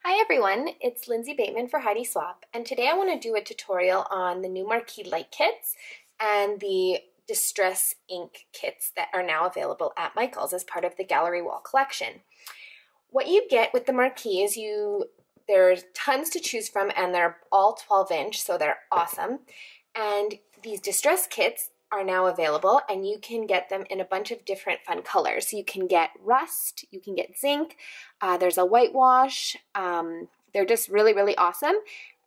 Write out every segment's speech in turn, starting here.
Hi everyone, it's Lindsay Bateman for Heidi Swapp, and today I want to do a tutorial on the new Marquee light kits and the distress ink kits that are now available at Michael's as part of the gallery wall collection. What you get with the Marquee is there's tons to choose from, and they're all 12-inch, so they're awesome. And these distress kits are now available, and you can get them in a bunch of different fun colors. So you can get rust, you can get zinc, there's a whitewash. They're just really, really awesome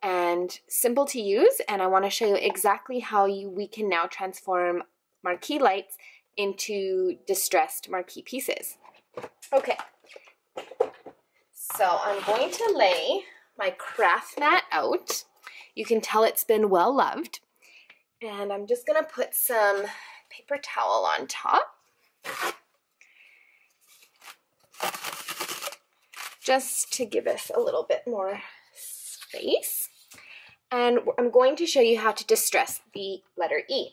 and simple to use, and I want to show you exactly how we can now transform Marquee lights into distressed Marquee pieces. Okay, so I'm going to lay my craft mat out. You can tell it's been well loved. And I'm just gonna put some paper towel on top, just to give us a little bit more space. And I'm going to show you how to distress the letter E.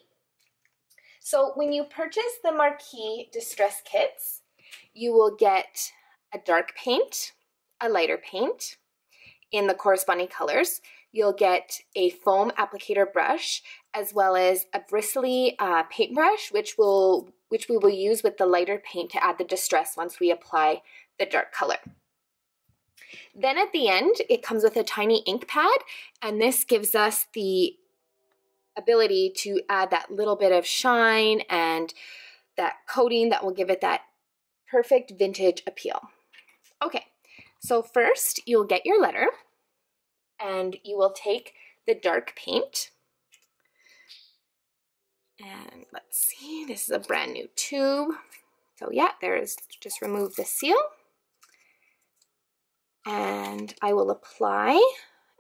So when you purchase the Marquee distress kits, you will get a dark paint, a lighter paint in the corresponding colors. You'll get a foam applicator brush, as well as a bristly paintbrush, which we will use with the lighter paint to add the distress once we apply the dark color. Then at the end, it comes with a tiny ink pad, and this gives us the ability to add that little bit of shine and that coating that will give it that perfect vintage appeal. Okay, so first you'll get your letter, and you will take the dark paint. And let's see, this is a brand new tube. So yeah, just remove the seal. And I will apply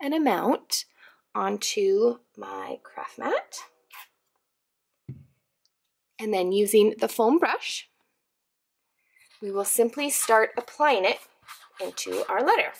an amount onto my craft mat. And then using the foam brush, we will simply start applying it into our letter.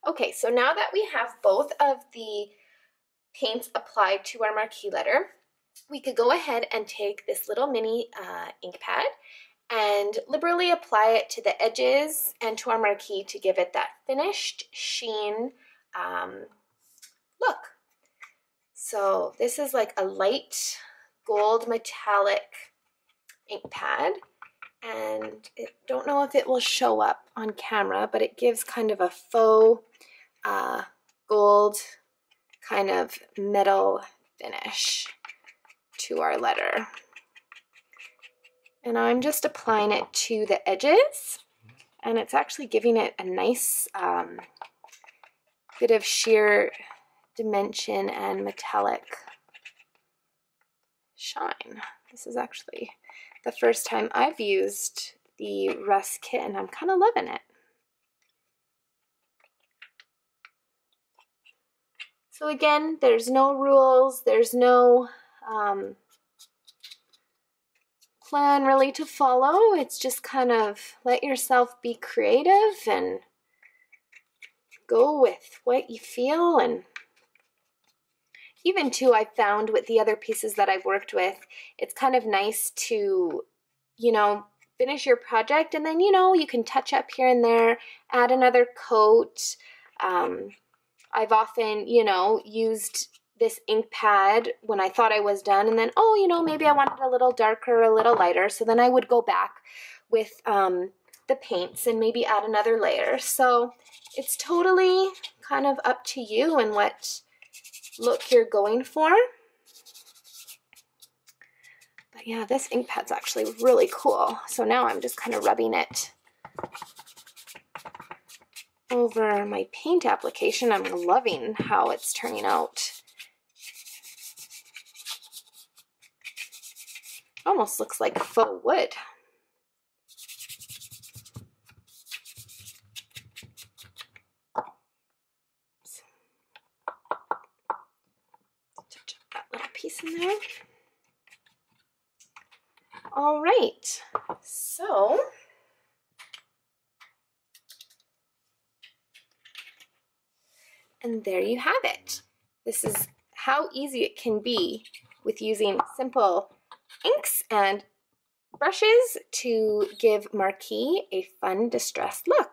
Okay, so now that we have both of the paints applied to our marquee letter, we could go ahead and take this little mini ink pad and liberally apply it to the edges and to our marquee to give it that finished sheen look. So this is like a light gold metallic ink pad, and I don't know if it will show up on camera, but it gives kind of a faux gold kind of metal finish to our letter. And I'm just applying it to the edges, and it's actually giving it a nice bit of sheer dimension and metallic shine. This is actually the first time I've used the Rust kit, and I'm kind of loving it. So again, there's no rules, there's no plan really to follow. It's just kind of let yourself be creative and go with what you feel. And even too, I found with the other pieces that I've worked with, it's kind of nice to, you know, finish your project and then, you know, you can touch up here and there, add another coat. I've often, you know, used this ink pad when I thought I was done, and then, oh, you know, maybe I wanted a little darker, a little lighter, so then I would go back with the paints and maybe add another layer. So it's totally kind of up to you and what look you're going for. But yeah, this ink pad's actually really cool. So now I'm just kind of rubbing it over my paint application. I'm loving how it's turning out. Almost looks like faux wood. Touch up that little piece in there. All right, so and there you have it. This is how easy it can be with using simple inks and brushes to give Marquee a fun distressed look.